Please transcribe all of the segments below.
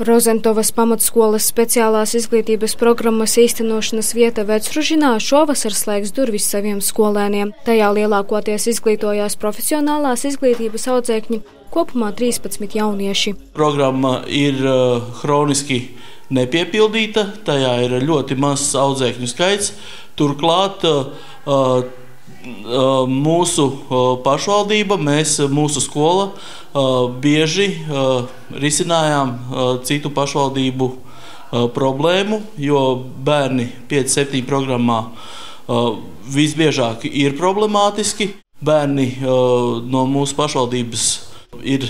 Rozentovas pamatskolas speciālās izglītības programmas īstenošanas vieta Vecružinā šovasar slēgs durvis saviem skolēniem. Tajā lielākoties izglītojās profesionālās izglītības audzēkņi, kopumā 13 jaunieši. Programma ir hroniski nepiepildīta, tajā ir ļoti mazs audzēkņu skaits. Turklāt mūsu pašvaldība, mūsu skola bieži risinājām citu pašvaldību problēmu, jo bērni 5-7 programmā visbiežāk ir problemātiski. Bērni no mūsu pašvaldības ir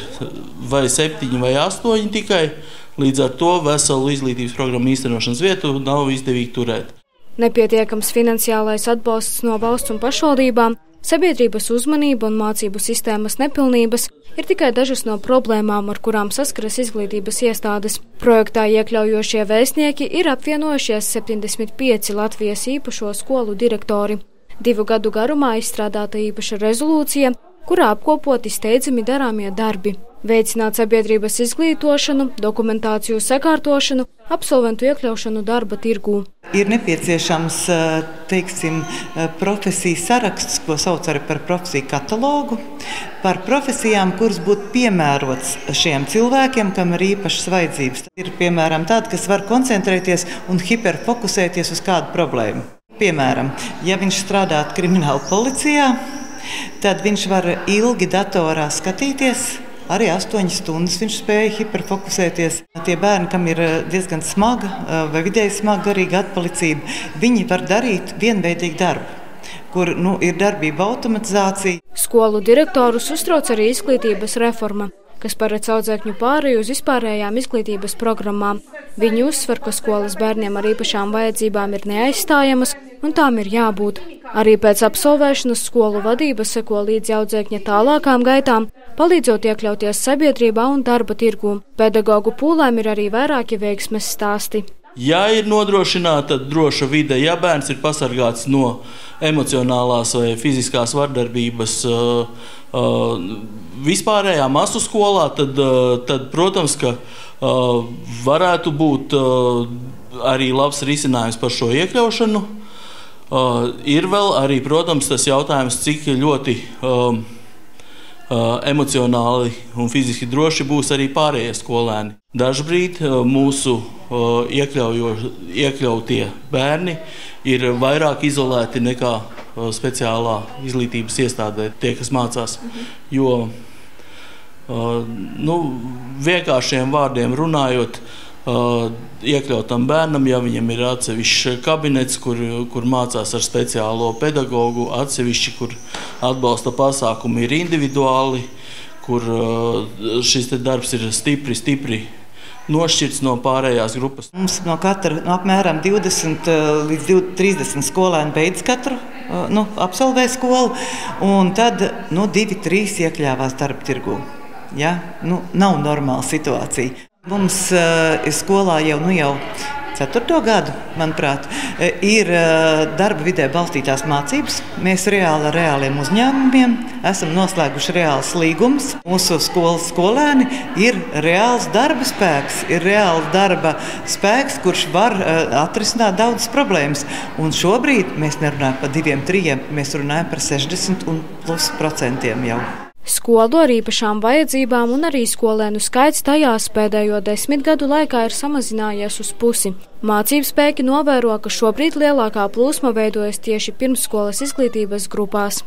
vai 7 vai 8 tikai, līdz ar to veselu izglītības programmu īstenošanas vietu nav izdevīgi turēt. Nepietiekams finansiālais atbalsts no valsts un pašvaldībām, sabiedrības uzmanība un mācību sistēmas nepilnības ir tikai dažas no problēmām, ar kurām saskaras izglītības iestādes. Projektā iekļaujošie vēstnieki ir apvienojušies 75 Latvijas īpašo skolu direktori. 2 gadu garumā izstrādāta īpaša rezolūcija, kurā apkopoti steidzami darāmie darbi. Veicināt sabiedrības izglītošanu, dokumentāciju sakārtošanu, absolventu iekļaušanu darba tirgū. Ir nepieciešams, profesiju saraksts, ko sauc arī par profesiju katalogu, par profesijām, kuras būtu piemērots šiem cilvēkiem, kam ir īpašas vajadzības. Ir piemēram tādi, kas var koncentrēties un hiperfokusēties uz kādu problēmu. Piemēram, ja viņš strādātu krimināla policijā, tad viņš var ilgi datorā skatīties. Arī 8 stundas viņš spēja hiperfokusēties. Tie bērni, kam ir diezgan smaga vai vidēji smaga garīga atpalicība, viņi var darīt vienveidīgu darbu, kur ir darbība automatizācija. Skolu direktorus uztrauc arī izglītības reforma, kas paredz audzēkņu pāreju uz vispārējām izglītības programmām. Viņi uzsver, ka skolas bērniem ar īpašām vajadzībām ir neaizstājamas un tām ir jābūt. Arī pēc absolvēšanas skolu vadība seko līdzi audzēkņa tālākām gaitām, palīdzot iekļauties sabiedrībā un darba tirgū. Pedagogu pūlēm ir arī vairāki veiksmes stāsti. Ja ir nodrošināta droša vide, ja bērns ir pasargāts no emocionālās vai fiziskās vardarbības vispārējā masu skolā, tad protams, ka varētu būt arī labs risinājums par šo iekļaušanu. Ir vēl arī, protams, tas jautājums, cik ļoti emocionāli un fiziski droši būs arī pārējie skolēni. Dažbrīd mūsu iekļautie bērni ir vairāk izolēti nekā speciālā izglītības iestādē, tie, kas mācās. Jo vienkāršiem vārdiem runājot, iekļautam bērnam, ja viņam ir atsevišķs kabinets, kur mācās ar speciālo pedagogu, atsevišķi, kur atbalsta pasākumi ir individuāli, kur šis darbs ir stipri nošķirts no pārējās grupas. Mums no katra apmēram 20 līdz 30 skolēni beidz katru, absolvē skolu, un tad 2-3 iekļāvās darba tirgū. Ja? Nav normāla situācija. Mums skolā jau 4. gadu, manuprāt, ir darba vidē balstītās mācības. Mēs ar reāliem uzņēmumiem esam noslēguši reāls līgums. Mūsu skolas skolēni ir reāls darba spēks, kurš var atrisināt daudzas problēmas. Un šobrīd mēs nerunājam par 2-3, mēs runājam par 60% jau. Skolu ar īpašām vajadzībām un arī skolēnu skaits tajās pēdējo 10 gadu laikā ir samazinājies uz pusi. Mācībspēki novēro, ka šobrīd lielākā plūsma veidojas tieši pirmsskolas izglītības grupās.